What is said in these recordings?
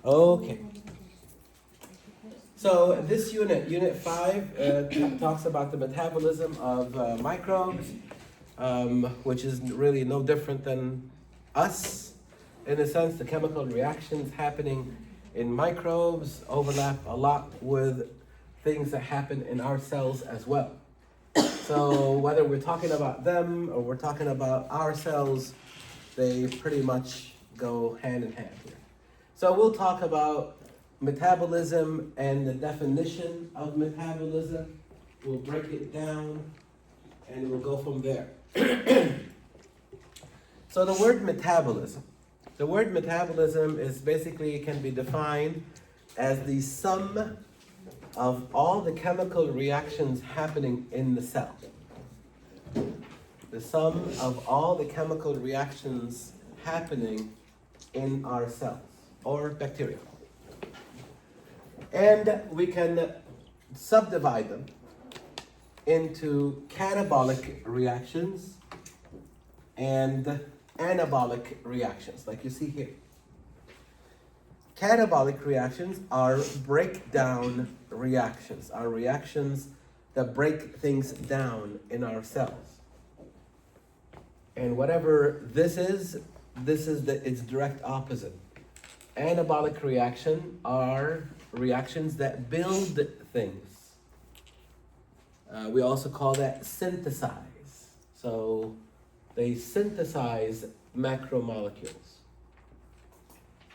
Okay. So this unit, Unit 5, talks about the metabolism of microbes, which is really no different than us. In a sense, the chemical reactions happening in microbes overlap a lot with things that happen in our cells as well. So whether we're talking about them or we're talking about our cells, they pretty much go hand in hand here. So we'll talk about metabolism and the definition of metabolism. We'll break it down and we'll go from there. So the word metabolism. The word metabolism is basically can be defined as the sum of all the chemical reactions happening in the cell. The sum of all the chemical reactions happening in our cells or bacteria. And we can subdivide them into catabolic reactions and anabolic reactions, like you see here. Catabolic reactions are breakdown reactions, are reactions that break things down in our cells. And whatever this is its direct opposite. Anabolic reaction are reactions that build things. We also call that synthesize. So they synthesize macromolecules.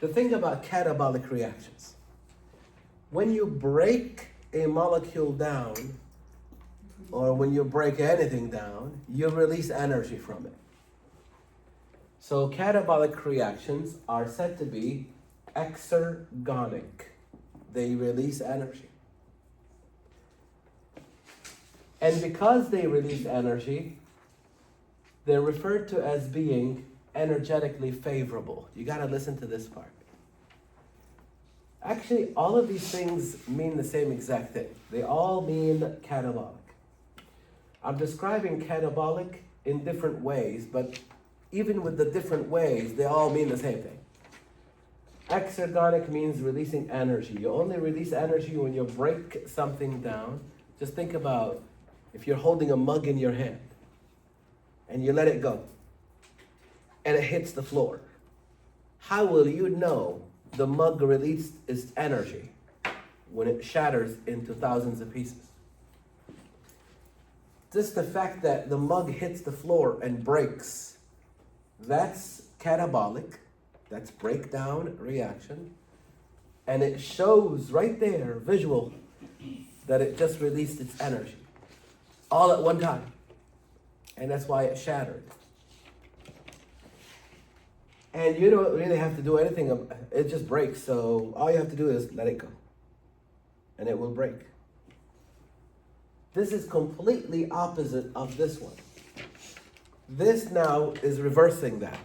The thing about catabolic reactions, when you break a molecule down, or when you break anything down, you release energy from it. So catabolic reactions are said to be exergonic. They release energy. And because they release energy, they're referred to as being energetically favorable. You got to listen to this part. Actually, all of these things mean the same exact thing. They all mean catabolic. I'm describing catabolic in different ways, but even with the different ways, they all mean the same thing. Exergonic means releasing energy. You only release energy when you break something down. Just think about if you're holding a mug in your hand and you let it go and it hits the floor. How will you know the mug released its energy when it shatters into thousands of pieces? Just the fact that the mug hits the floor and breaks, that's catabolic, that's breakdown reaction, and it shows right there, visual, that it just released its energy all at one time, and that's why it shattered. And you don't really have to do anything, it just breaks, so all you have to do is let it go, and it will break. This is completely opposite of this one. This now is reversing that.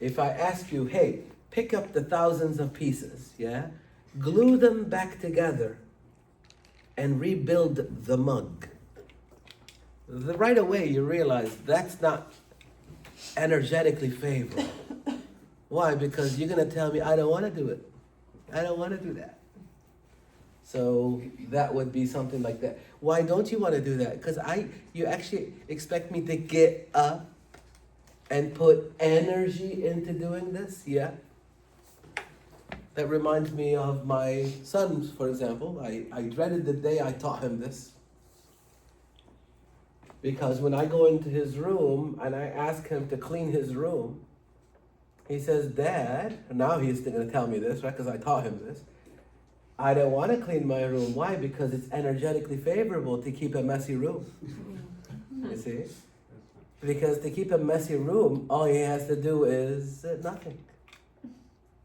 If I ask you, hey, pick up the thousands of pieces, yeah? Glue them back together and rebuild the mug. Right away you realize that's not energetically favorable. Why? Because you're going to tell me, I don't want to do it. I don't want to do that. So that would be something like that. Why don't you want to do that? Because you actually expect me to get up and put energy into doing this? Yeah. That reminds me of my son, for example. I dreaded the day I taught him this. Because when I go into his room and I ask him to clean his room, he says, Dad, now he's going to tell me this, right? Because I taught him this. I don't want to clean my room. Why? Because it's energetically favorable to keep a messy room. You see? Because to keep a messy room, all he has to do is nothing.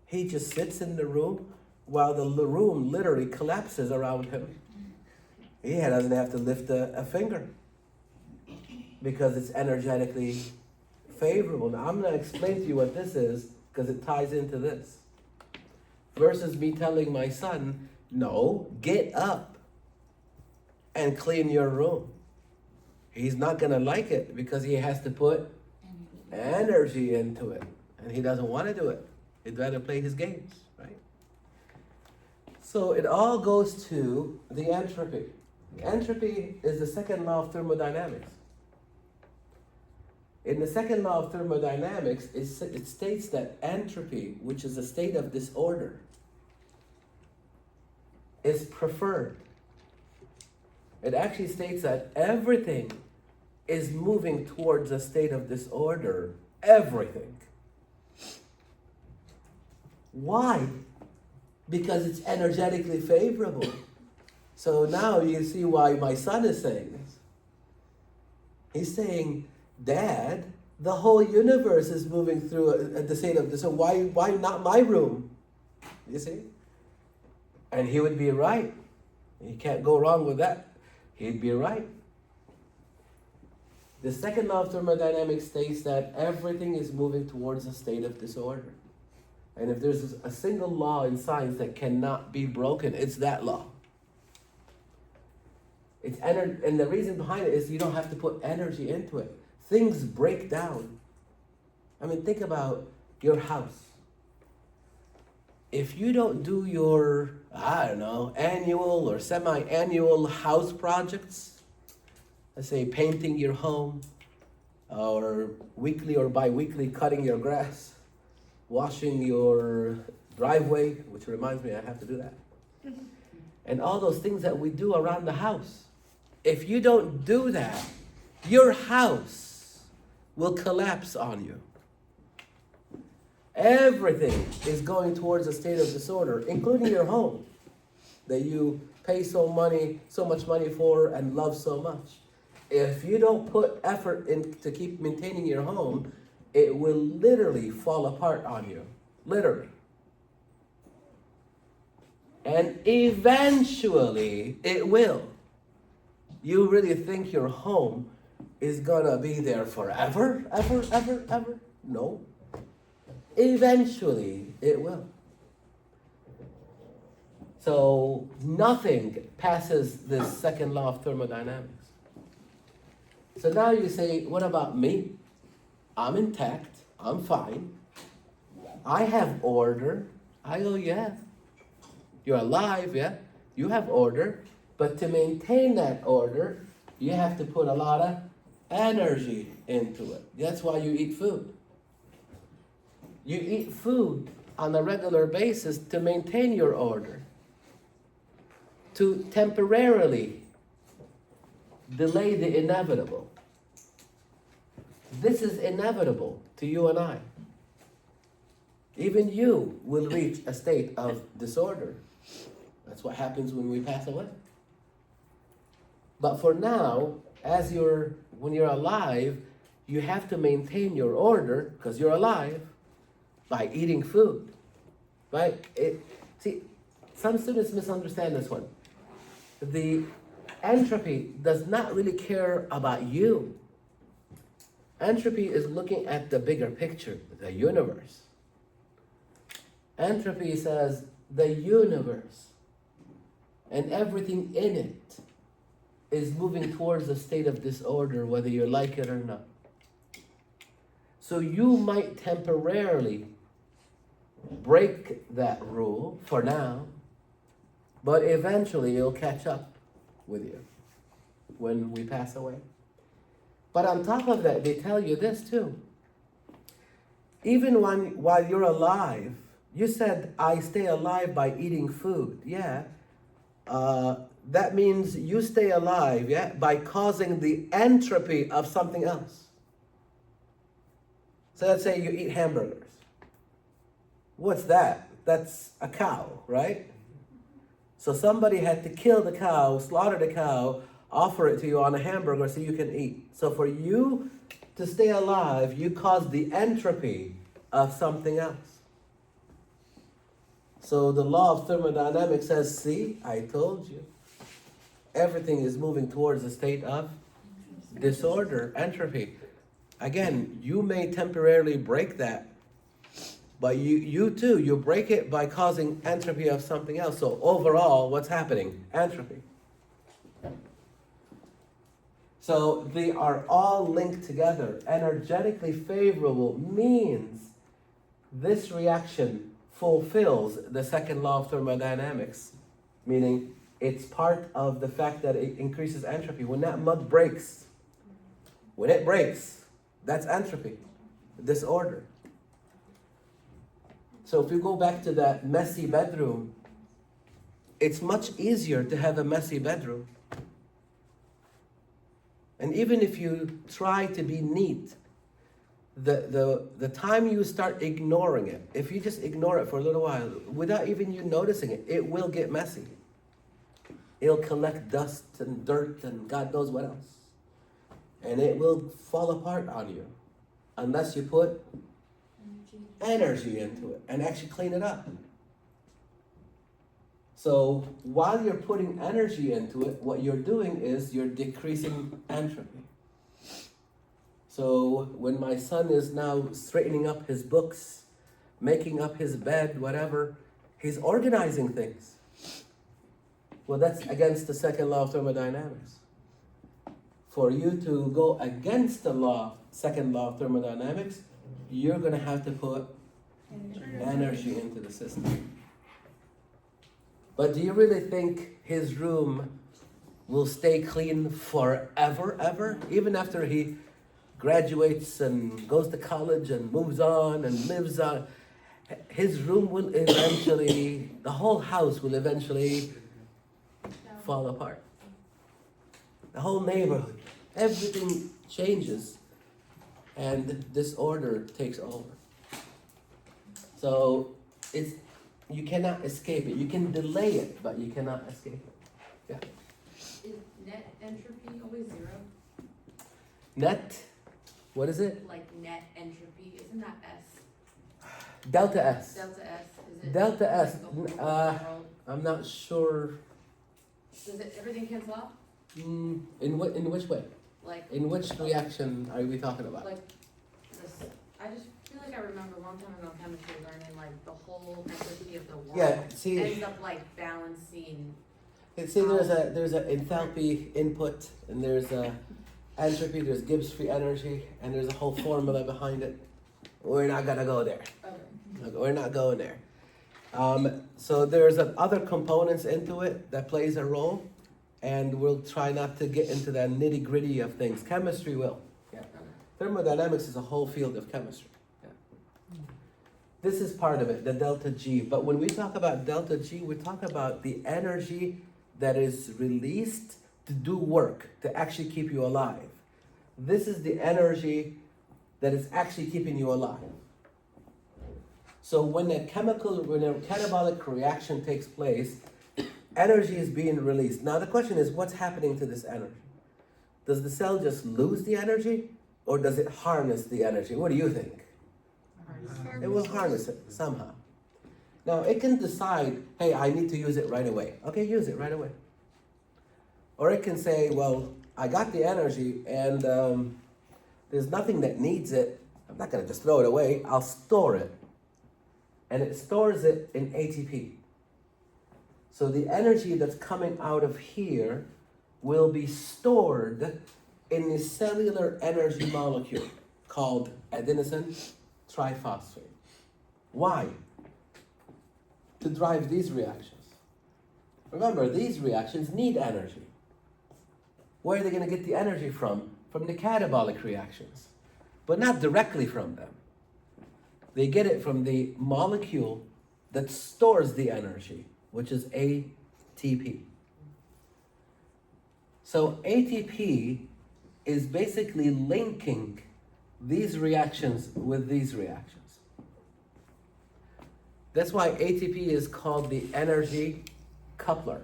He just sits in the room while the room literally collapses around him. He doesn't have to lift a finger because it's energetically favorable. Now, I'm going to explain to you what this is because it ties into this. Versus me telling my son, no, get up and clean your room. He's not going to like it because he has to put energy into it. And he doesn't want to do it. He'd rather play his games, right? So it all goes to the entropy. Entropy is the second law of thermodynamics. In the second law of thermodynamics, it states that entropy, which is a state of disorder, is preferred. It actually states that everything is moving towards a state of disorder. Everything. Why? Because it's energetically favorable. So now you see why my son is saying this. He's saying, Dad, the whole universe is moving through the state of disorder. Why not my room? You see? And he would be right. You can't go wrong with that. He'd be right. The second law of thermodynamics states that everything is moving towards a state of disorder. And if there's a single law in science that cannot be broken, it's that law. And the reason behind it is you don't have to put energy into it. Things break down. I mean, think about your house. If you don't do your, annual or semi-annual house projects, let's say painting your home, or weekly or bi-weekly cutting your grass, washing your driveway, which reminds me I have to do that, and all those things that we do around the house. If you don't do that, your house will collapse on you. Everything is going towards a state of disorder, including your home that you pay so much money for and love so much. If you don't put effort in to keep maintaining your home, it will literally fall apart on you. Literally. And eventually it will. You really think your home is gonna be there forever? Ever? No. Eventually it will. So nothing passes this second law of thermodynamics. So now you say, what about me? I'm intact, I'm fine. I have order. I go, yeah. You're alive, yeah? You have order. But to maintain that order, you have to put a lot of energy into it. That's why you eat food. You eat food on a regular basis to maintain your order, to temporarily delay the inevitable. This is inevitable to you and I. Even you will reach a state of disorder. That's what happens when we pass away. But for now, when you're alive, you have to maintain your order because you're alive by eating food, right? See, some students misunderstand this one. The entropy does not really care about you. Entropy is looking at the bigger picture, the universe. Entropy says the universe and everything in it is moving towards a state of disorder, whether you like it or not. So you might temporarily break that rule for now, but eventually it'll catch up with you when we pass away. But on top of that, they tell you this too. Even while you're alive, you said, I stay alive by eating food. Yeah. That means you stay alive, yeah, by causing the entropy of something else. So let's say you eat hamburgers. What's that? That's a cow, right? So somebody had to kill the cow, slaughter the cow, offer it to you on a hamburger so you can eat. So for you to stay alive, you cause the entropy of something else. So the law of thermodynamics says, see, I told you. Everything is moving towards a state of disorder, entropy. Again, you may temporarily break that, but you too, you break it by causing entropy of something else. So overall, what's happening? Entropy. So they are all linked together. Energetically favorable means this reaction fulfills the second law of thermodynamics meaning it's part of the fact that it increases entropy. When that mug breaks, when it breaks, that's entropy, disorder. So if you go back to that messy bedroom, it's much easier to have a messy bedroom. And even if you try to be neat, the time you start ignoring it, if you just ignore it for a little while, without even you noticing it, it will get messy. It'll collect dust and dirt and God knows what else. And it will fall apart on you unless you put energy into it and actually clean it up. So while you're putting energy into it, what you're doing is you're decreasing entropy. So when my son is now straightening up his books, making up his bed, whatever, he's organizing things. Well, that's against the second law of thermodynamics. For you to go against the second law of thermodynamics, you're going to have to put energy into the system. But do you really think his room will stay clean forever, ever? Even after he graduates and goes to college and moves on and lives on, his room will eventually, the whole house will eventually fall apart. The whole neighborhood, everything changes and disorder takes over. So you cannot escape it. You can delay it, but you cannot escape it. Yeah. Is net entropy always zero? Net, what is it? Like net entropy, isn't that S? Delta S. Delta S, is it? Delta S. Like the whole world? I'm not sure. Does it, everything cancel out? In which way? Like, In which reaction are we talking about? like this, I just feel like I remember a long time ago in chemistry learning like the whole entropy of the world Yeah, see, ends up like balancing. there's a enthalpy input, and there's a entropy, there's Gibbs free energy, and there's a whole formula behind it. We're not gonna go there. Okay. We're not going there. So there's other components into it that plays a role, and we'll try not to get into the nitty gritty of things. Chemistry will. Yeah. Okay. Thermodynamics is a whole field of chemistry. Yeah. This is part of it, the delta G. But when we talk about delta G, we talk about the energy that is released to do work, to actually keep you alive. This is the energy that is actually keeping you alive. So when a catabolic reaction takes place, energy is being released. Now the question is, what's happening to this energy? Does the cell just lose the energy, or does it harness the energy? What do you think? It will harness it somehow. Now it can decide, hey, I need to use it right away. Okay, use it right away. Or it can say, well, I got the energy and there's nothing that needs it. I'm not gonna just throw it away, I'll store it. And it stores it in ATP. So the energy that's coming out of here will be stored in the cellular energy molecule called adenosine triphosphate. Why? To drive these reactions. Remember, these reactions need energy. Where are they going to get the energy from? From the catabolic reactions, but not directly from them. They get it from the molecule that stores the energy, which is ATP. So ATP is basically linking these reactions with these reactions. That's why ATP is called the energy coupler.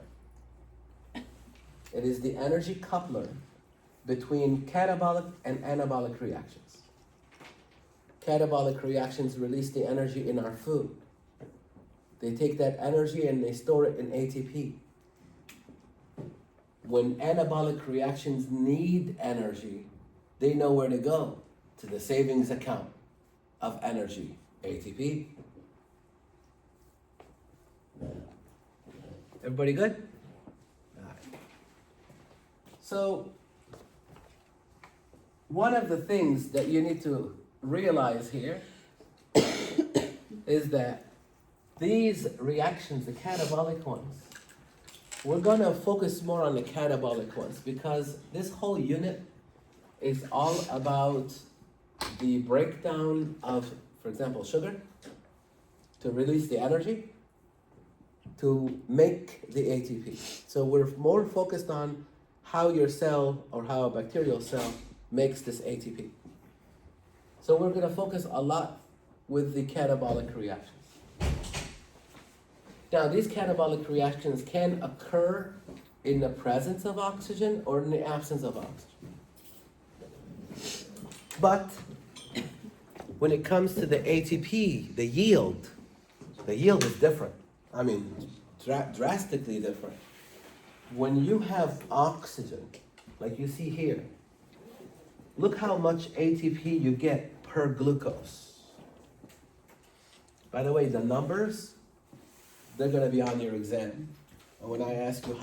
It is the energy coupler between catabolic and anabolic reactions. Catabolic reactions release the energy in our food. They take that energy and they store it in ATP. When anabolic reactions need energy, they know where to go, to the savings account of energy, ATP. Everybody good? All right. So, one of the things that you need to realize here is that these reactions, the catabolic ones, we're gonna focus more on the catabolic ones because this whole unit is all about the breakdown of, for example, sugar to release the energy to make the ATP. So we're more focused on how your cell or how a bacterial cell makes this ATP. So we're going to focus a lot with the catabolic reactions. Now, these catabolic reactions can occur in the presence of oxygen or in the absence of oxygen. But when it comes to the ATP, the yield is different. I mean, drastically different. When you have oxygen, like you see here, look how much ATP you get per glucose. By the way, the numbers, they're going to be on your exam. And when I ask you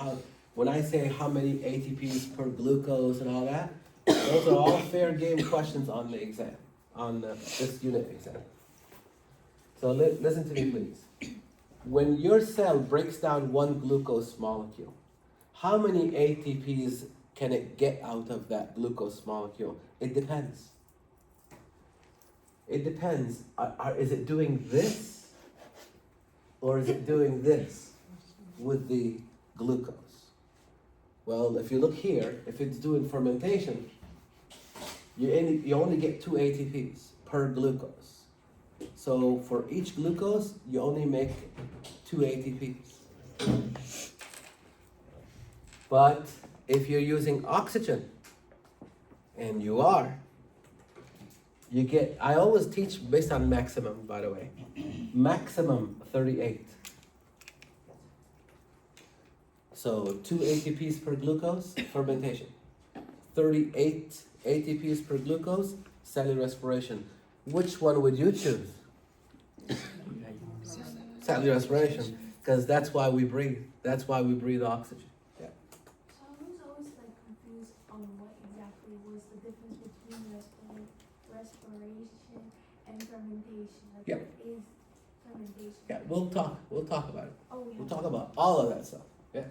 when I say how many ATPs per glucose and all that, those are all fair game questions on the exam, on this unit exam. So listen to me, please. When your cell breaks down one glucose molecule, how many ATPs can it get out of that glucose molecule? It depends. It depends. Is it doing this or is it doing this with the glucose? Well, if you look here, if it's doing fermentation, you only get 2 ATPs per glucose. So for each glucose, you only make 2 ATPs. But if you're using oxygen, and you are, you get, I always teach based on maximum, by the way. Maximum 38. So 2 ATPs per glucose, fermentation. 38 ATPs per glucose, cellular respiration. Which one would you choose? Cellular respiration, because that's why we breathe. That's why we breathe oxygen. Yeah. So I was always like confused on what exactly was the difference between respiration and fermentation. Like Yep. what is fermentation? Yeah, we'll talk about it. Oh yeah. We'll talk about all of that stuff. Yeah.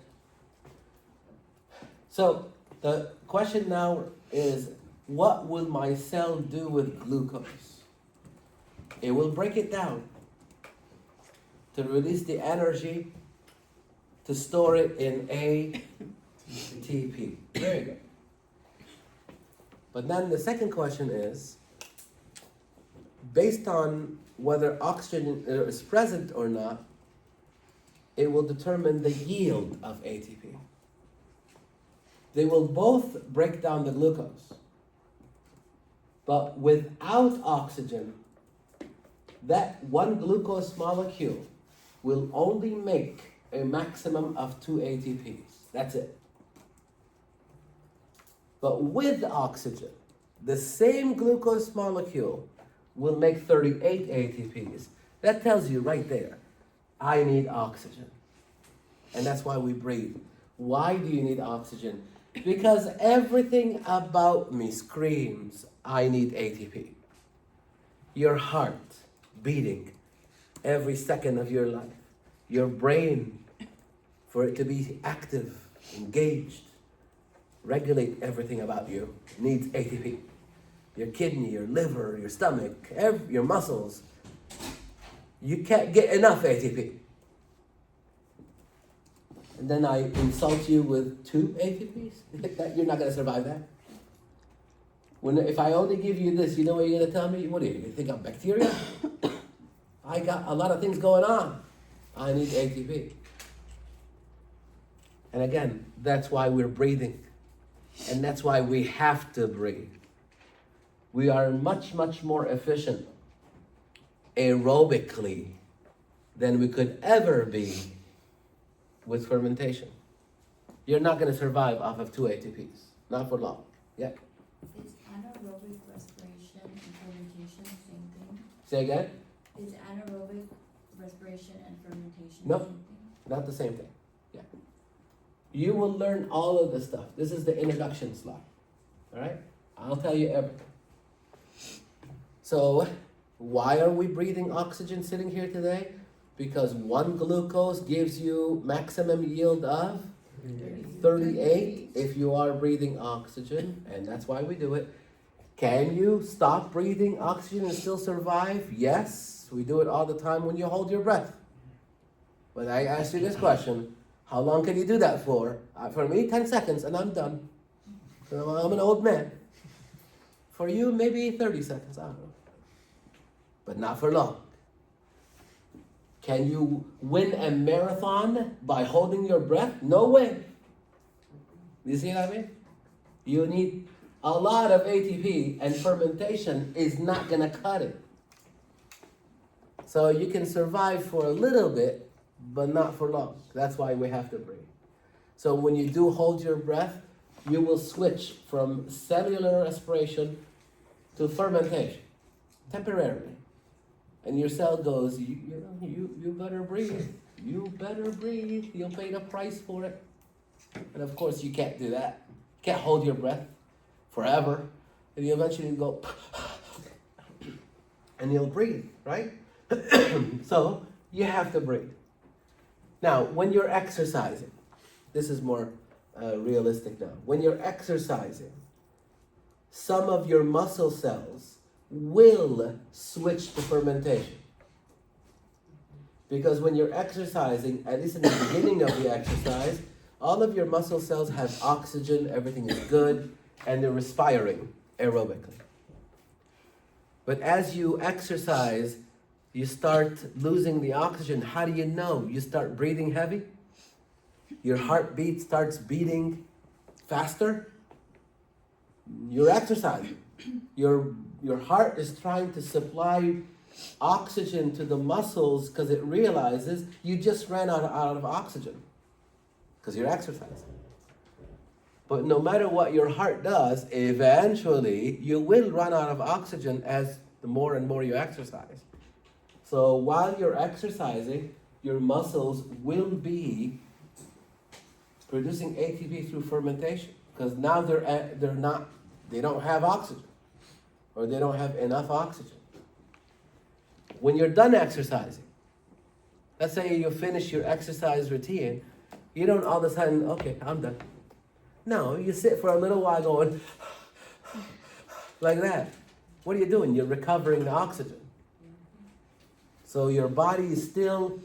So the question now is, what will my cell do with glucose? It will break it down to release the energy to store it in ATP. Very good. But then the second question is, based on whether oxygen is present or not, it will determine the yield of ATP. They will both break down the glucose. But without oxygen, that one glucose molecule will only make a maximum of 2 ATPs. That's it. But with oxygen, the same glucose molecule will make 38 ATPs. That tells you right there, I need oxygen. And that's why we breathe. Why do you need oxygen? Because everything about me screams, I need ATP. Your heart beating every second of your life. Your brain, for it to be active, engaged, regulate everything about you, needs ATP. Your kidney, your liver, your stomach, your muscles. You can't get enough ATP. And then I insult you with 2 ATPs? You're not going to survive that. If I only give you this, you know what you're going to tell me? What do you think I'm bacteria? I got a lot of things going on. I need ATP. And again, that's why we're breathing. And that's why we have to breathe. We are much, much more efficient aerobically than we could ever be with fermentation. You're not going to survive off of 2 ATPs. Not for long. Yeah. Is anaerobic respiration and fermentation the same thing? Say again? Is anaerobic respiration and fermentation No. the same thing? Not the same thing. Yeah. You will learn all of this stuff. This is the introduction slide. All right? I'll tell you everything. So, why are we breathing oxygen sitting here today? Because one glucose gives you maximum yield of 38 if you are breathing oxygen, and that's why we do it. Can you stop breathing oxygen and still survive? Yes, we do it all the time when you hold your breath. But I ask you this question, how long can you do that for? For me, 10 seconds and I'm done. I'm an old man. For you, maybe 30 seconds, I don't know. But not for long. Can you win a marathon by holding your breath? No way. You see what I mean? You need a lot of ATP, and fermentation is not gonna cut it. So you can survive for a little bit, but not for long. That's why we have to breathe. So when you do hold your breath, you will switch from cellular respiration to fermentation, temporarily. And your cell goes, you better breathe. You better breathe. You'll pay the price for it. And of course, you can't do that. You can't hold your breath forever. And you eventually go, and you'll breathe, right? So you have to breathe. Now, when you're exercising, this is more realistic now. When you're exercising, some of your muscle cells will switch to fermentation. Because when you're exercising, at least in the beginning of the exercise, all of your muscle cells have oxygen, everything is good, and they're respiring aerobically. But as you exercise, you start losing the oxygen. How do you know? You start breathing heavy. Your heartbeat starts beating faster. You're exercising. Your heart is trying to supply oxygen to the muscles because it realizes you just ran out of oxygen because you're exercising. But no matter what your heart does, eventually you will run out of oxygen as the more and more you exercise. So while you're exercising, your muscles will be producing ATP through fermentation because now they don't have oxygen, or they don't have enough oxygen. When you're done exercising, let's say you finish your exercise routine, you don't all of a sudden, okay, I'm done. No, you sit for a little while going like that. What are you doing? You're recovering the oxygen. So your body is still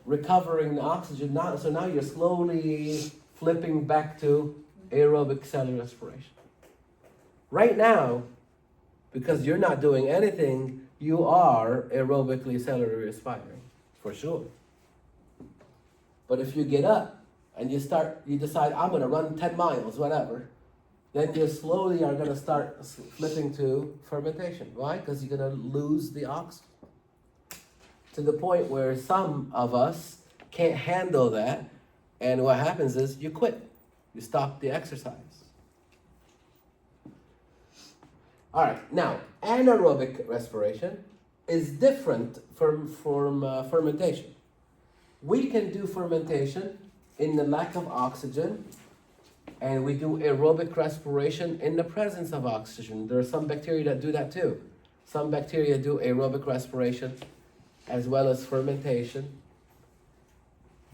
recovering the oxygen. So now you're slowly flipping back to aerobic cellular respiration. Right now, because you're not doing anything, you are aerobically cellular respiring, for sure. But if you get up and you decide, I'm going to run 10 miles, whatever, then you slowly are going to start flipping to fermentation. Why? Because you're going to lose the oxygen. To the point where some of us can't handle that, and what happens is you quit. You stop the exercise. All right, now, anaerobic respiration is different from fermentation. We can do fermentation in the lack of oxygen, and we do aerobic respiration in the presence of oxygen. There are some bacteria that do that too. Some bacteria do aerobic respiration as well as fermentation.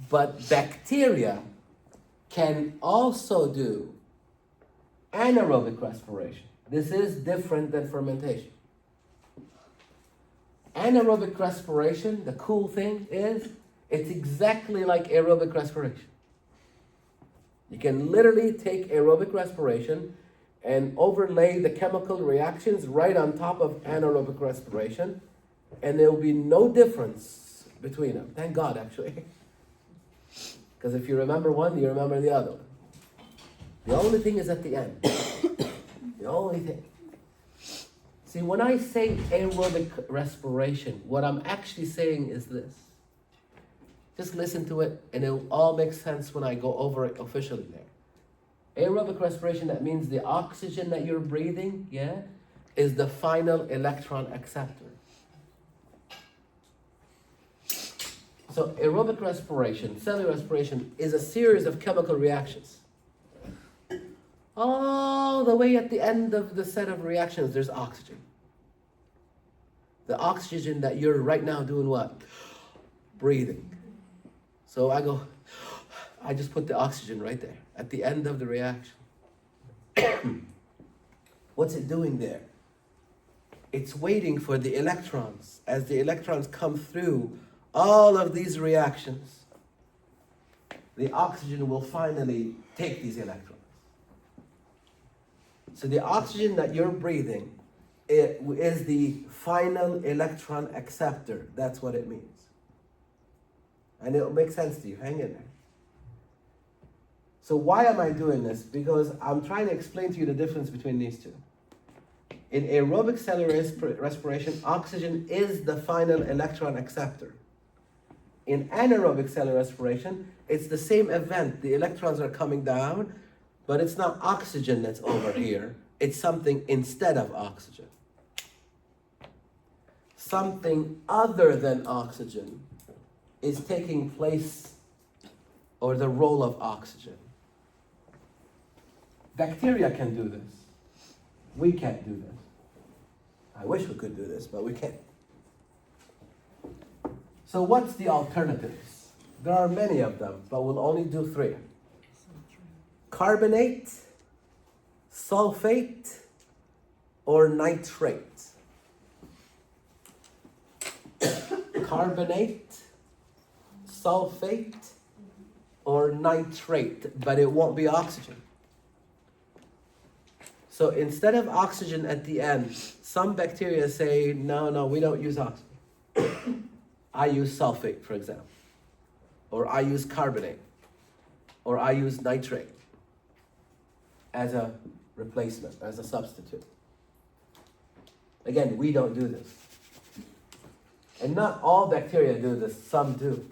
But bacteria can also do anaerobic respiration. This is different than fermentation. Anaerobic respiration, the cool thing is, it's exactly like aerobic respiration. You can literally take aerobic respiration and overlay the chemical reactions right on top of anaerobic respiration, and there will be no difference between them. Thank God, actually. Because if you remember one, you remember the other one. The only thing is at the end. The only thing. See, when I say aerobic respiration, what I'm actually saying is this. Just listen to it, and it'll all make sense when I go over it officially there. Aerobic respiration, that means the oxygen that you're breathing, is the final electron acceptor. So aerobic respiration, cellular respiration, is a series of chemical reactions. All the way at the end of the set of reactions, there's oxygen. The oxygen that you're right now doing what? Breathing. So I go, I just put the oxygen right there at the end of the reaction. What's it doing there? It's waiting for the electrons. As the electrons come through all of these reactions, the oxygen will finally take these electrons. So the oxygen that you're breathing, it is the final electron acceptor. That's what it means. And it'll make sense to you. Hang in there. So why am I doing this? Because I'm trying to explain to you the difference between these two. In aerobic cellular respiration, oxygen is the final electron acceptor. In anaerobic cellular respiration, it's the same event. The electrons are coming down, but it's not oxygen that's over here. It's something instead of oxygen. Something other than oxygen is taking place, or the role of oxygen. Bacteria can do this. We can't do this. I wish we could do this, but we can't. So what's the alternatives? There are many of them, but we'll only do 3. Carbonate, sulfate, or nitrate. Carbonate, sulfate, or nitrate, but it won't be oxygen. So instead of oxygen at the end, some bacteria say, no, we don't use oxygen. I use sulfate, for example. Or I use carbonate. Or I use nitrate as a replacement, as a substitute. Again, we don't do this. And not all bacteria do this, some do.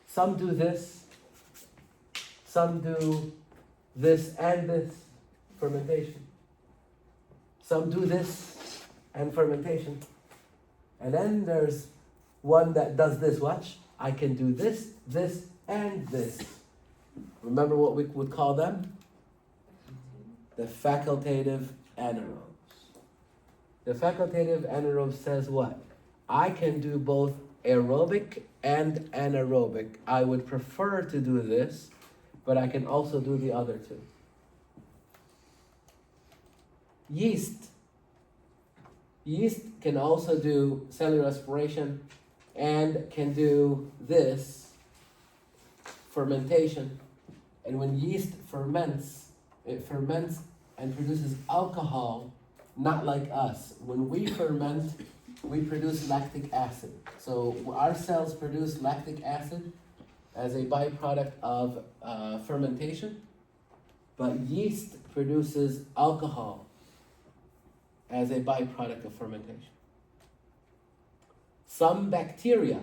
Some do this, some do this and this, fermentation. Some do this and fermentation. And then there's one that does this, watch. I can do this, this, and this. Remember what we would call them? The facultative anaerobes. The facultative anaerobe says what? I can do both aerobic and anaerobic. I would prefer to do this, but I can also do the other two. Yeast. Yeast can also do cellular respiration and can do this, fermentation. And when yeast ferments, it ferments and produces alcohol, not like us. When we ferment, we produce lactic acid. So our cells produce lactic acid as a byproduct of fermentation, but yeast produces alcohol as a byproduct of fermentation. Some bacteria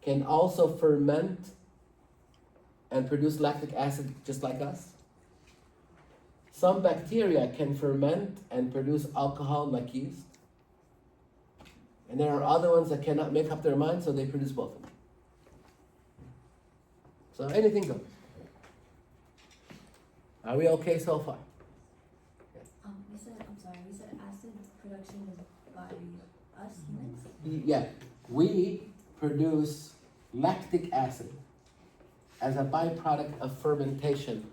can also ferment and produce lactic acid just like us. Some bacteria can ferment and produce alcohol like yeast. And there are other ones that cannot make up their mind, so they produce both of them. So anything goes. Are we okay so far? You said acid production is by us humans? Yeah, we produce lactic acid as a byproduct of fermentation.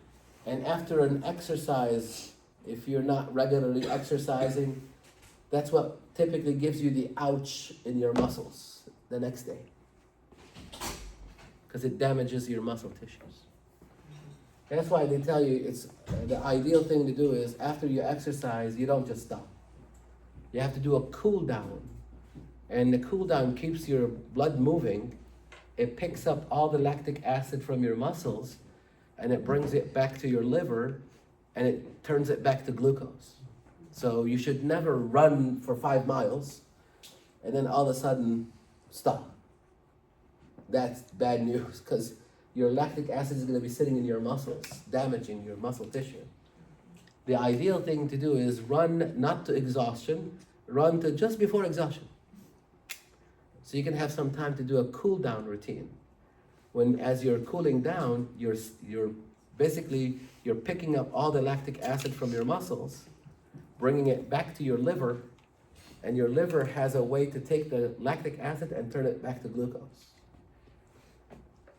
And after an exercise, if you're not regularly exercising, that's what typically gives you the ouch in your muscles the next day. Because it damages your muscle tissues. That's why they tell you it's the ideal thing to do is after you exercise, you don't just stop. You have to do a cool down. And the cool down keeps your blood moving. It picks up all the lactic acid from your muscles and it brings it back to your liver and it turns it back to glucose. So you should never run for 5 miles and then all of a sudden stop. That's bad news because your lactic acid is going to be sitting in your muscles, damaging your muscle tissue. The ideal thing to do is run not to exhaustion, run to just before exhaustion. So you can have some time to do a cool down routine. When as you're cooling down, you're picking up all the lactic acid from your muscles, bringing it back to your liver, and your liver has a way to take the lactic acid and turn it back to glucose.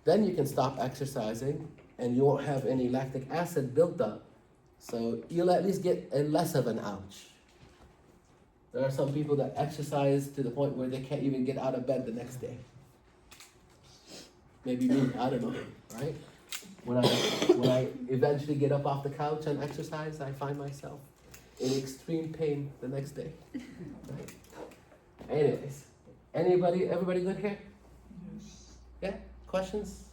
then you can stop exercising and you won't have any lactic acid built up. So you'll at least get a less of an ouch. There are some people that exercise to the point where they can't even get out of bed the next day. Maybe me, I don't know, right? When I eventually get up off the couch and exercise, I find myself in extreme pain the next day. Right? Anyways, everybody good here? Yeah, questions?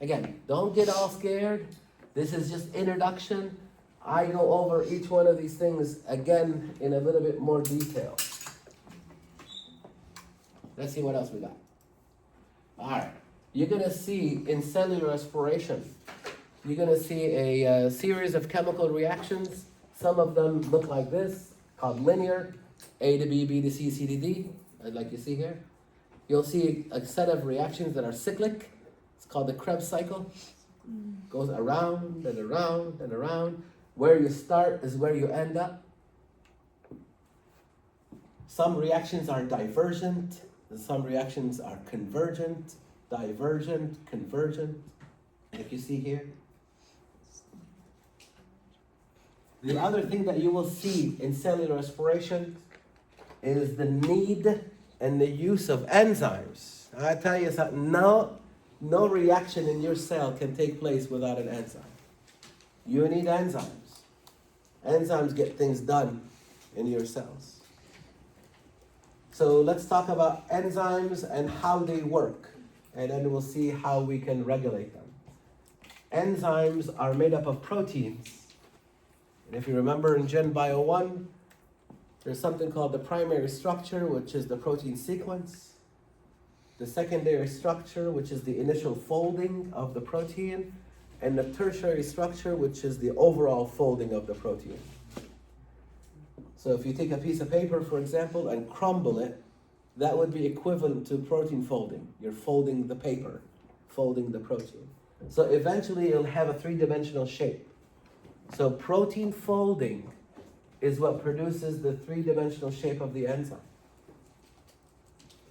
Again, don't get all scared. This is just introduction. I go over each one of these things again in a little bit more detail. Let's see what else we got. All right, you're gonna see in cellular respiration, you're gonna see a series of chemical reactions. Some of them look like this, called linear, A to B, B to C, C to D, like you see here. You'll see a set of reactions that are cyclic. It's called the Krebs cycle. Goes around and around and around. Where you start is where you end up. Some reactions are divergent, and some reactions are convergent, divergent, convergent, like you see here. The other thing that you will see in cellular respiration is the need and the use of enzymes. I tell you something, no reaction in your cell can take place without an enzyme. You need enzymes. Enzymes get things done in your cells. So let's talk about enzymes and how they work, and then we'll see how we can regulate them. Enzymes are made up of proteins. And if you remember in Gen Bio 1, there's something called the primary structure, which is the protein sequence. The secondary structure, which is the initial folding of the protein, and the tertiary structure, which is the overall folding of the protein. So if you take a piece of paper, for example, and crumble it, that would be equivalent to protein folding. You're folding the paper, folding the protein. So eventually it'll have a three-dimensional shape. So protein folding is what produces the three-dimensional shape of the enzyme.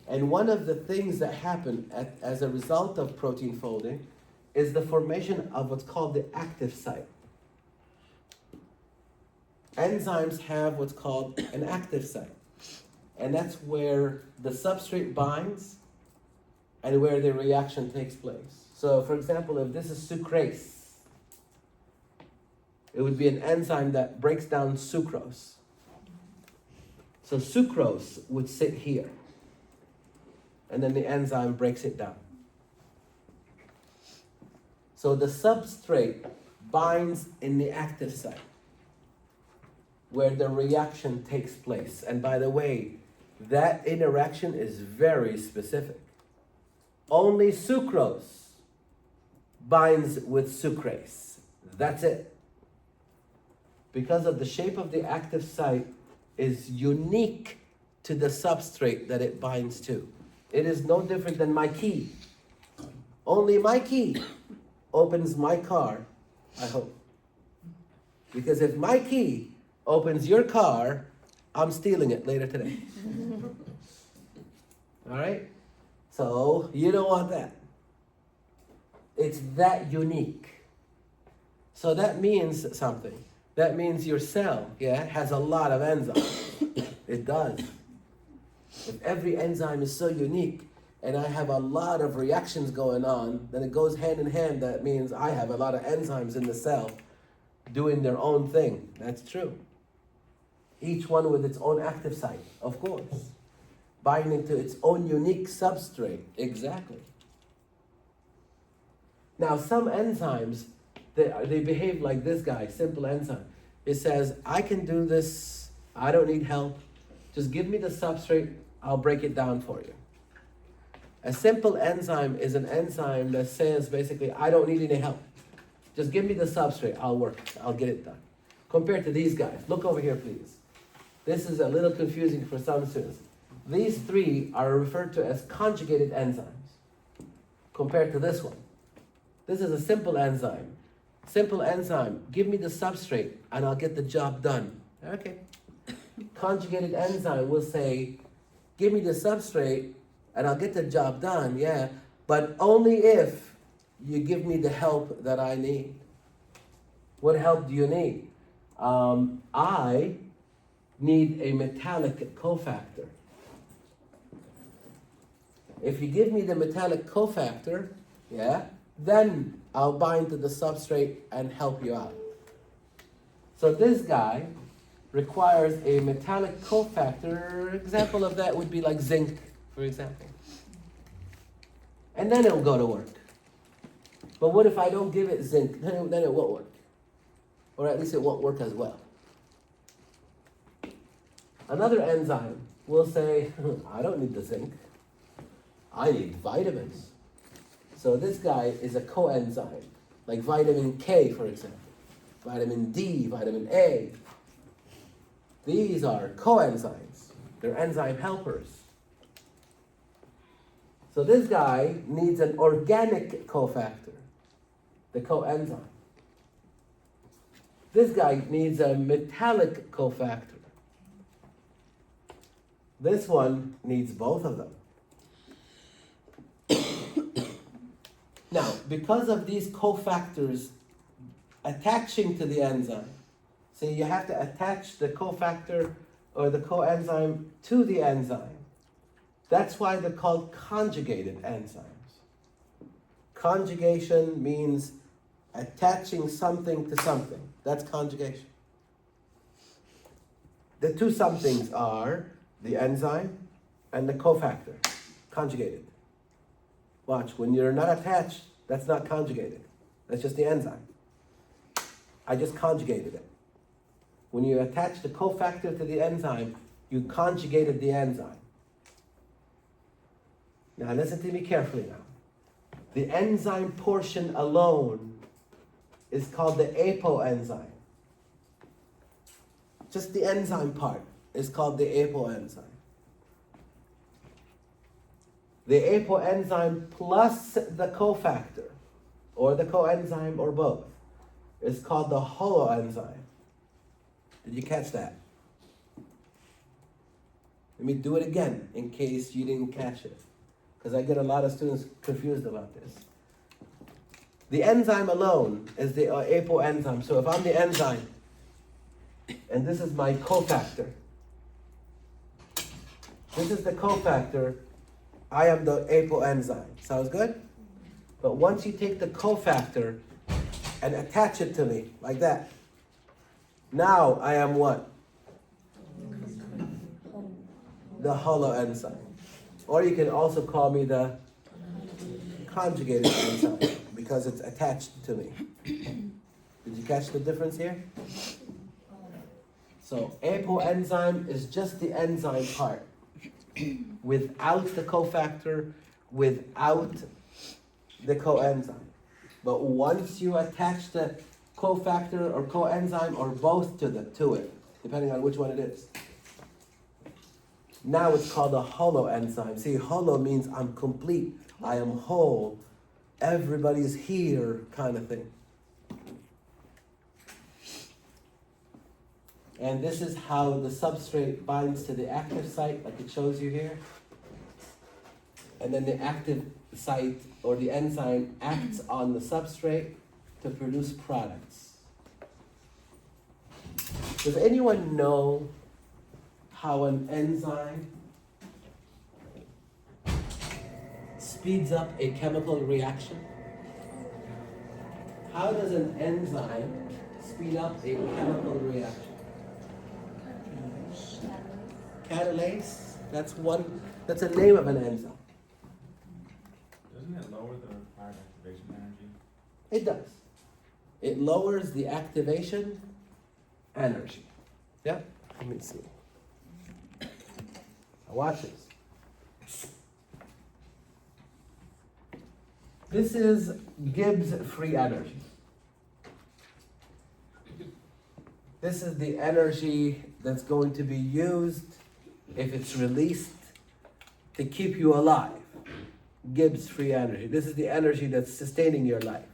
And one of the things that happen as a result of protein folding is the formation of what's called the active site. Enzymes have what's called an active site. And that's where the substrate binds and where the reaction takes place. So for example, if this is sucrase, it would be an enzyme that breaks down sucrose. So sucrose would sit here, and then the enzyme breaks it down. So the substrate binds in the active site, where the reaction takes place. And by the way, that interaction is very specific. Only sucrose binds with sucrase. That's it. Because of the shape of the active site is unique to the substrate that it binds to. It is no different than my key. Only my key opens my car, I hope. Because if my key opens your car, I'm stealing it later today. All right? So you don't want that. It's that unique. So that means something. That means your cell, has a lot of enzymes. It does. If every enzyme is so unique and I have a lot of reactions going on, then it goes hand in hand. That means I have a lot of enzymes in the cell doing their own thing. That's true. Each one with its own active site, of course. Binding to its own unique substrate. Exactly. Now, some enzymes, they behave like this guy, simple enzyme. It says, I can do this, I don't need help. Just give me the substrate, I'll break it down for you. A simple enzyme is an enzyme that says basically, I don't need any help. Just give me the substrate, I'll get it done. Compared to these guys, look over here please. This is a little confusing for some students. These three are referred to as conjugated enzymes, compared to this one. This is a simple enzyme. Simple enzyme, give me the substrate and I'll get the job done. Okay. Conjugated enzyme will say, give me the substrate and I'll get the job done, but only if you give me the help that I need. What help do you need? I need a metallic cofactor. If you give me the metallic cofactor, yeah, then I'll bind to the substrate and help you out. So this guy requires a metallic cofactor. Example of that would be like zinc, for example. And then it'll go to work. But what if I don't give it zinc? Then it won't work. Or at least it won't work as well. Another enzyme will say, I don't need the zinc. I need vitamins. So this guy is a coenzyme, like vitamin K, for example, vitamin D, vitamin A. These are coenzymes. They're enzyme helpers. So this guy needs an organic cofactor, the coenzyme. This guy needs a metallic cofactor. This one needs both of them. Now, because of these cofactors attaching to the enzyme, see, you have to attach the cofactor or the coenzyme to the enzyme. That's why they're called conjugated enzymes. Conjugation means attaching something to something. That's conjugation. The two somethings are the enzyme and the cofactor, conjugated. Watch, when you're not attached, that's not conjugated. That's just the enzyme. I just conjugated it. When you attach the cofactor to the enzyme, you conjugated the enzyme. Now listen to me carefully now. The enzyme portion alone is called the apoenzyme. Just the enzyme part is called the apoenzyme. The apoenzyme plus the cofactor, or the coenzyme, or both, is called the holoenzyme. Did you catch that? Let me do it again in case you didn't catch it, because I get a lot of students confused about this. The enzyme alone is the apoenzyme. So if I'm the enzyme, and this is my cofactor, this is the cofactor, I am the apoenzyme. Sounds good? But once you take the cofactor and attach it to me, like that, now I am what? The holoenzyme. Or you can also call me the conjugated enzyme, because it's attached to me. Did you catch the difference here? So apoenzyme is just the enzyme part, without the cofactor, without the coenzyme. But once you attach the cofactor or coenzyme or both to it, depending on which one it is, now it's called a holoenzyme. See, holo means I'm complete, I am whole, everybody's here kind of thing. And this is how the substrate binds to the active site, like it shows you here. And then the active site or the enzyme acts on the substrate to produce products. Does anyone know how an enzyme speeds up a chemical reaction? How does an enzyme speed up a chemical reaction? Catalase, that's a name of an enzyme. Doesn't it lower the required activation energy? It does. It lowers the activation energy. Yeah? Let me see. Now watch this. This is Gibbs free energy. This is the energy that's going to be used if it's released to keep you alive. Gibbs free energy. This is the energy that's sustaining your life.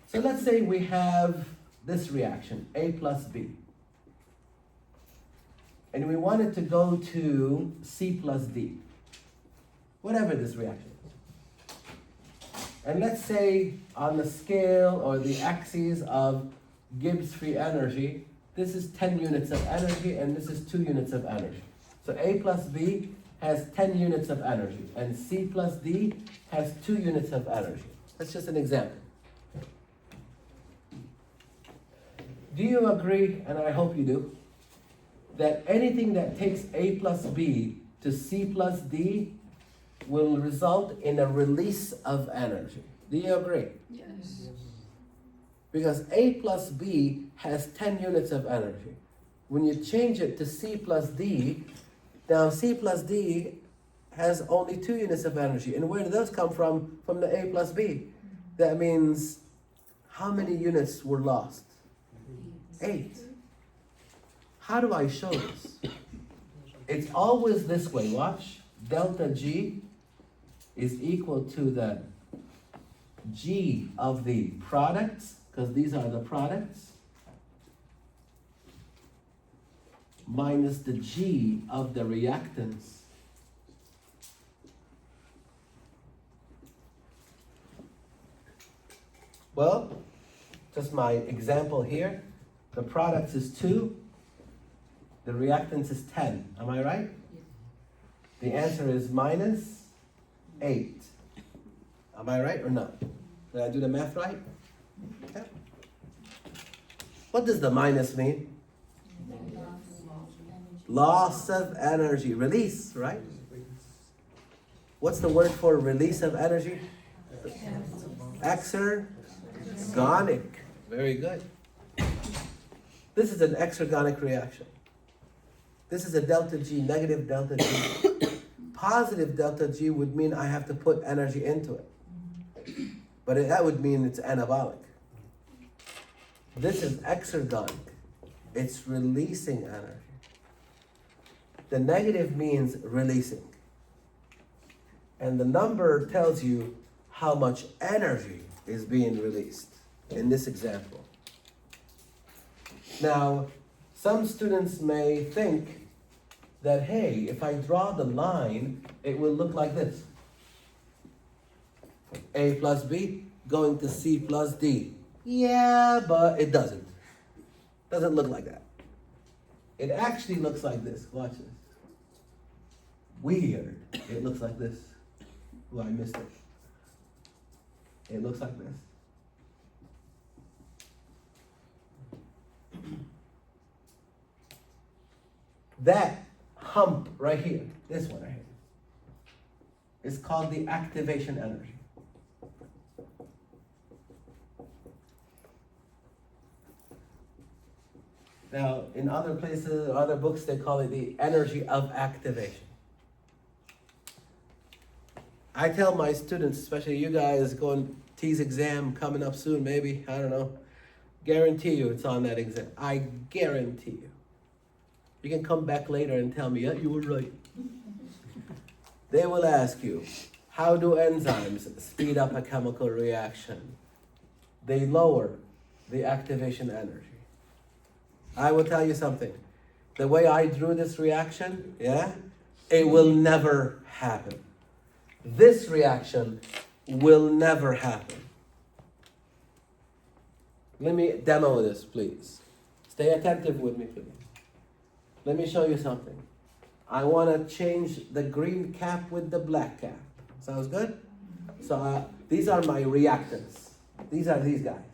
So let's say we have this reaction, A plus B. And we want it to go to C plus D. Whatever this reaction is. And let's say on the scale or the axis of Gibbs free energy, this is 10 units of energy and this is 2 units of energy. So A plus B has 10 units of energy and C plus D has 2 units of energy. That's just an example. Do you agree, and I hope you do, that anything that takes A plus B to C plus D will result in a release of energy? Do you agree? Yes. Because A plus B has 10 units of energy. When you change it to C plus D, now C plus D has only 2 units of energy. And where do those come from? From the A plus B. That means how many units were lost? 8. How do I show this? It's always this way, watch. Delta G is equal to the G of the products, because these are the products, minus the G of the reactants. Well, just my example here. The products is 2, the reactants is 10. Am I right? The answer is minus 8. Am I right or no? Did I do the math right? Okay. What does the minus mean? Loss of energy. Release, right? What's the word for release of energy? Exergonic. Very good. This is an exergonic reaction. This is a delta G, negative delta G. Positive delta G would mean I have to put energy into it. But that would mean it's anabolic. This is exergonic. It's releasing energy. The negative means releasing. And the number tells you how much energy is being released in this example. Now, some students may think that, hey, if I draw the line, it will look like this. A plus B going to C plus D. Yeah, but it doesn't. Doesn't look like that. It actually looks like this. Watch this. Weird. It looks like this. Oh, I missed it. It looks like this. That hump right here, this one right here, is called the activation energy. Now, in other places, other books, they call it the energy of activation. I tell my students, especially you guys going TEAS exam coming up soon, maybe, I don't know, guarantee you it's on that exam. I guarantee you. You can come back later and tell me, yeah, you were right. They will ask you, how do enzymes speed up a chemical reaction? They lower the activation energy. I will tell you something. The way I drew this reaction, yeah, it will never happen. This reaction will never happen. Let me demo this, please. Stay attentive with me, please. Let me show you something. I want to change the green cap with the black cap. Sounds good? So these are my reactants. These are these guys.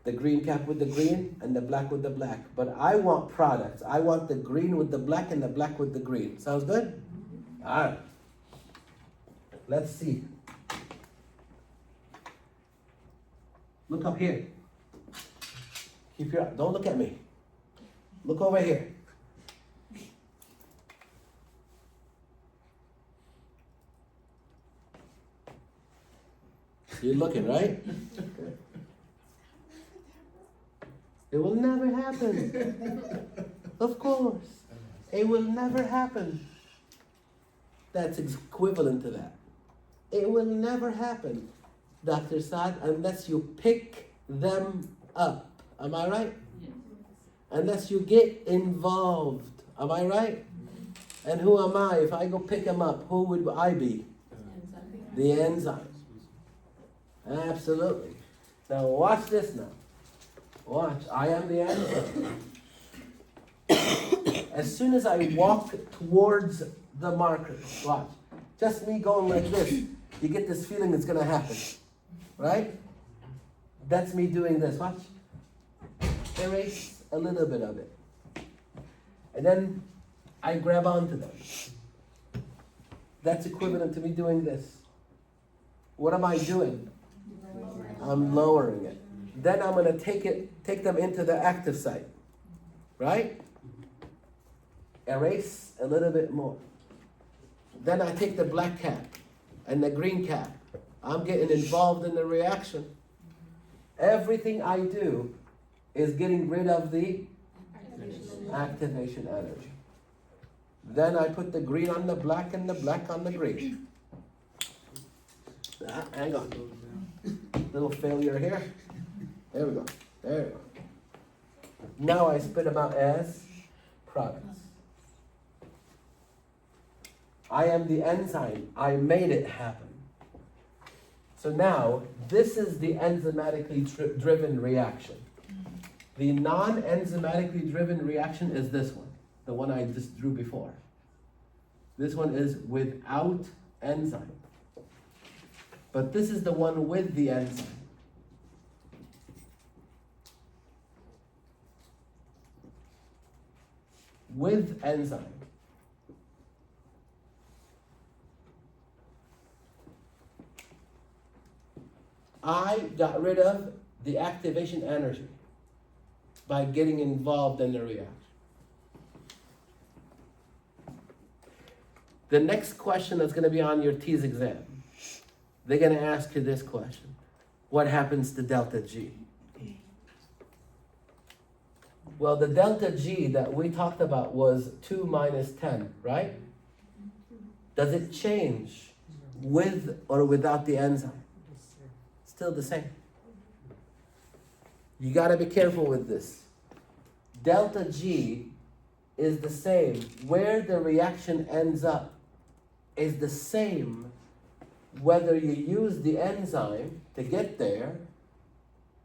The green cap with the green and the black with the black. But I want products. I want the green with the black and the black with the green. Sounds good? All right. Let's see. Look up here. Keep your, don't look at me. Look over here. You're looking, right? It will never happen. Of course. It will never happen. That's equivalent to that. It will never happen, Dr. Saad, unless you pick them up. Am I right? Yes. Unless you get involved. Am I right? And who am I? If I go pick them up, who would I be? The enzyme. Absolutely. Now watch this now. Watch. I am the enzyme. As soon as I walk towards the marker, watch. Just me going like this, you get this feeling it's gonna happen. Right? That's me doing this. Watch. Erase a little bit of it. And then I grab onto them. That's equivalent to me doing this. What am I doing? I'm lowering it. Then I'm gonna take them into the active site. Right? Erase a little bit more. Then I take the black cap and the green cap. I'm getting involved in the reaction. Everything I do is getting rid of the activation energy. Then I put the green on the black and the black on the green. Hang on. Little failure here. There we go. There we go. Now I spit them out as products. I am the enzyme. I made it happen. So now, this is the enzymatically driven reaction. The non-enzymatically driven reaction is this one, the one I just drew before. This one is without enzyme. But this is the one with the enzyme. With enzyme. I got rid of the activation energy by getting involved in the reaction. The next question that's going to be on your TEAS exam, they're going to ask you this question. What happens to delta G? Well, the delta G that we talked about was 2 minus 10, right? Does it change with or without the enzyme? Still the same. You got to be careful with this. Delta G is the same. Where the reaction ends up is the same whether you use the enzyme to get there,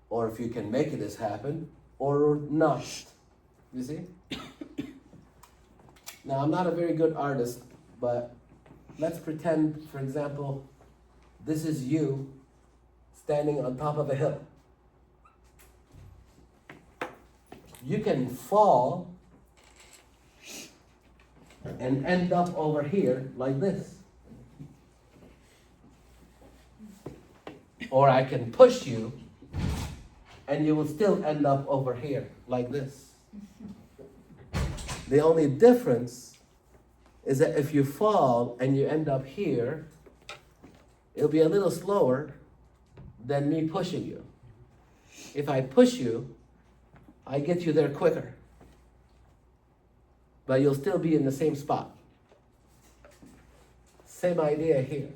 or if you can make this happen, or not. You see? Now, I'm not a very good artist, but let's pretend, for example, this is you standing on top of a hill. You can fall and end up over here like this. Or I can push you and you will still end up over here like this. The only difference is that if you fall and you end up here, it'll be a little slower than me pushing you. If I push you, I get you there quicker. But you'll still be in the same spot. Same idea here.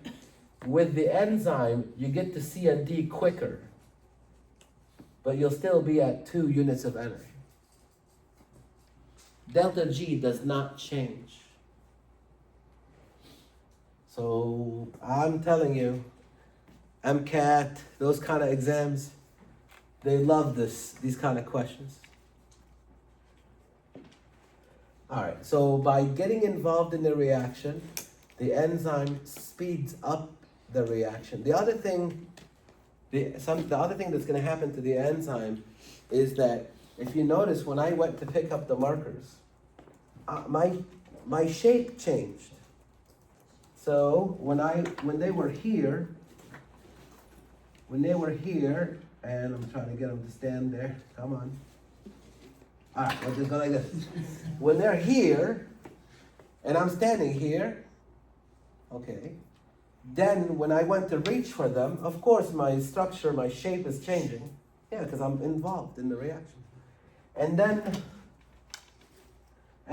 With the enzyme, you get to C and D quicker, but you'll still be at 2 units of energy. Delta G does not change. So I'm telling you, MCAT, those kind of exams, they love these kind of questions. All right, so by getting involved in the reaction, the enzyme speeds up the reaction. The other thing that's going to happen to the enzyme is that if you notice, when I went to pick up the markers, my shape changed. So when they were here, and I'm trying to get them to stand there. Come on. All right, we'll just go like this. When they're here, and I'm standing here, okay, then when I went to reach for them, of course my structure, my shape is changing. Yeah, because I'm involved in the reaction. And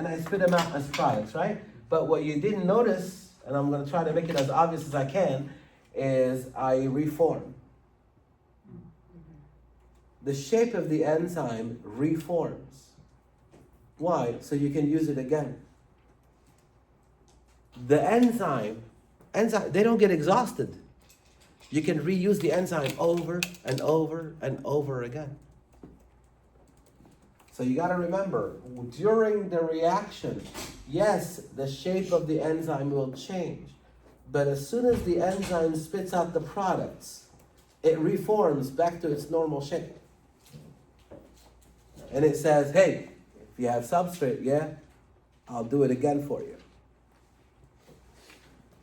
I spit them out as products, right? But what you didn't notice, and I'm going to try to make it as obvious as I can, is I reform. The shape of the enzyme reforms. Why? So you can use it again. The enzyme, they don't get exhausted. You can reuse the enzyme over and over and over again. So you gotta remember, during the reaction, yes, the shape of the enzyme will change. But as soon as the enzyme spits out the products, it reforms back to its normal shape. And it says, hey, if you have substrate, yeah, I'll do it again for you.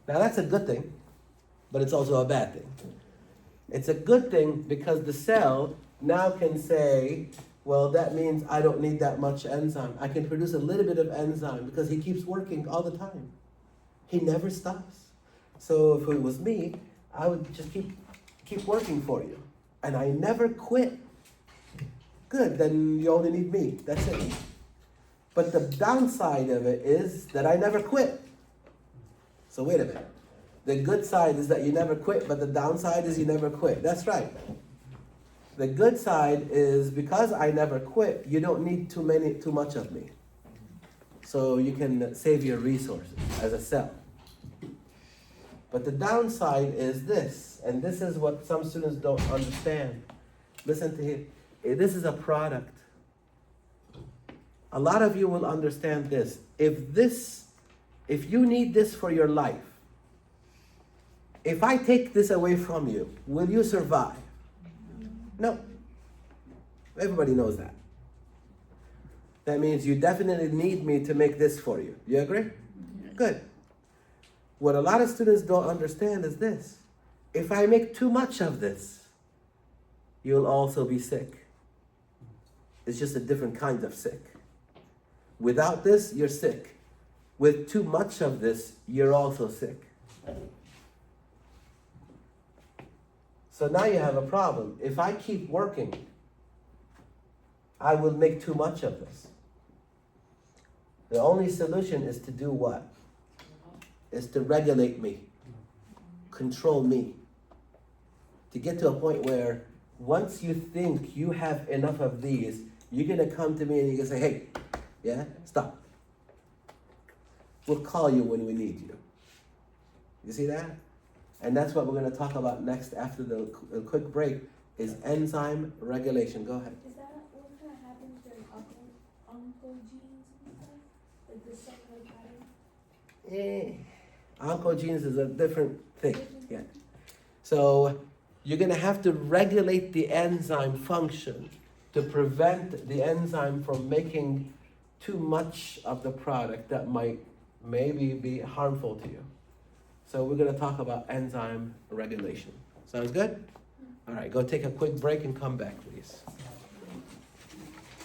Now that's a good thing, but it's also a bad thing. It's a good thing because the cell now can say, well, that means I don't need that much enzyme. I can produce a little bit of enzyme because he keeps working all the time. He never stops. So if it was me, I would just keep working for you. And I never quit. Good, then you only need me. That's it. But the downside of it is that I never quit. So wait a minute. The good side is that you never quit, but the downside is you never quit. That's right. The good side is because I never quit, you don't need too much of me. So you can save your resources as a cell. But the downside is this, and this is what some students don't understand. Listen to it. This is a product. A lot of you will understand this. If you need this for your life, if I take this away from you, will you survive? No. Everybody knows that. That means you definitely need me to make this for you. You agree? Good. What a lot of students don't understand is this. If I make too much of this, you'll also be sick. It's just a different kind of sick. Without this, you're sick. With too much of this, you're also sick. So now you have a problem. If I keep working, I will make too much of this. The only solution is to do what? Is to regulate me, control me. To get to a point where once you think you have enough of these, you're gonna come to me and you're gonna say, hey, yeah, stop. We'll call you when we need you. You see that? And that's what we're gonna talk about next after the quick break is enzyme regulation. Go ahead. Is that what kind of happens during oncogenes and stuff? Like the cellular pattern? Oncogenes is a different thing. Yeah. So you're gonna have to regulate the enzyme function to prevent the enzyme from making too much of the product that might maybe be harmful to you. So we're gonna talk about enzyme regulation. Sounds good? All right, go take a quick break and come back, please.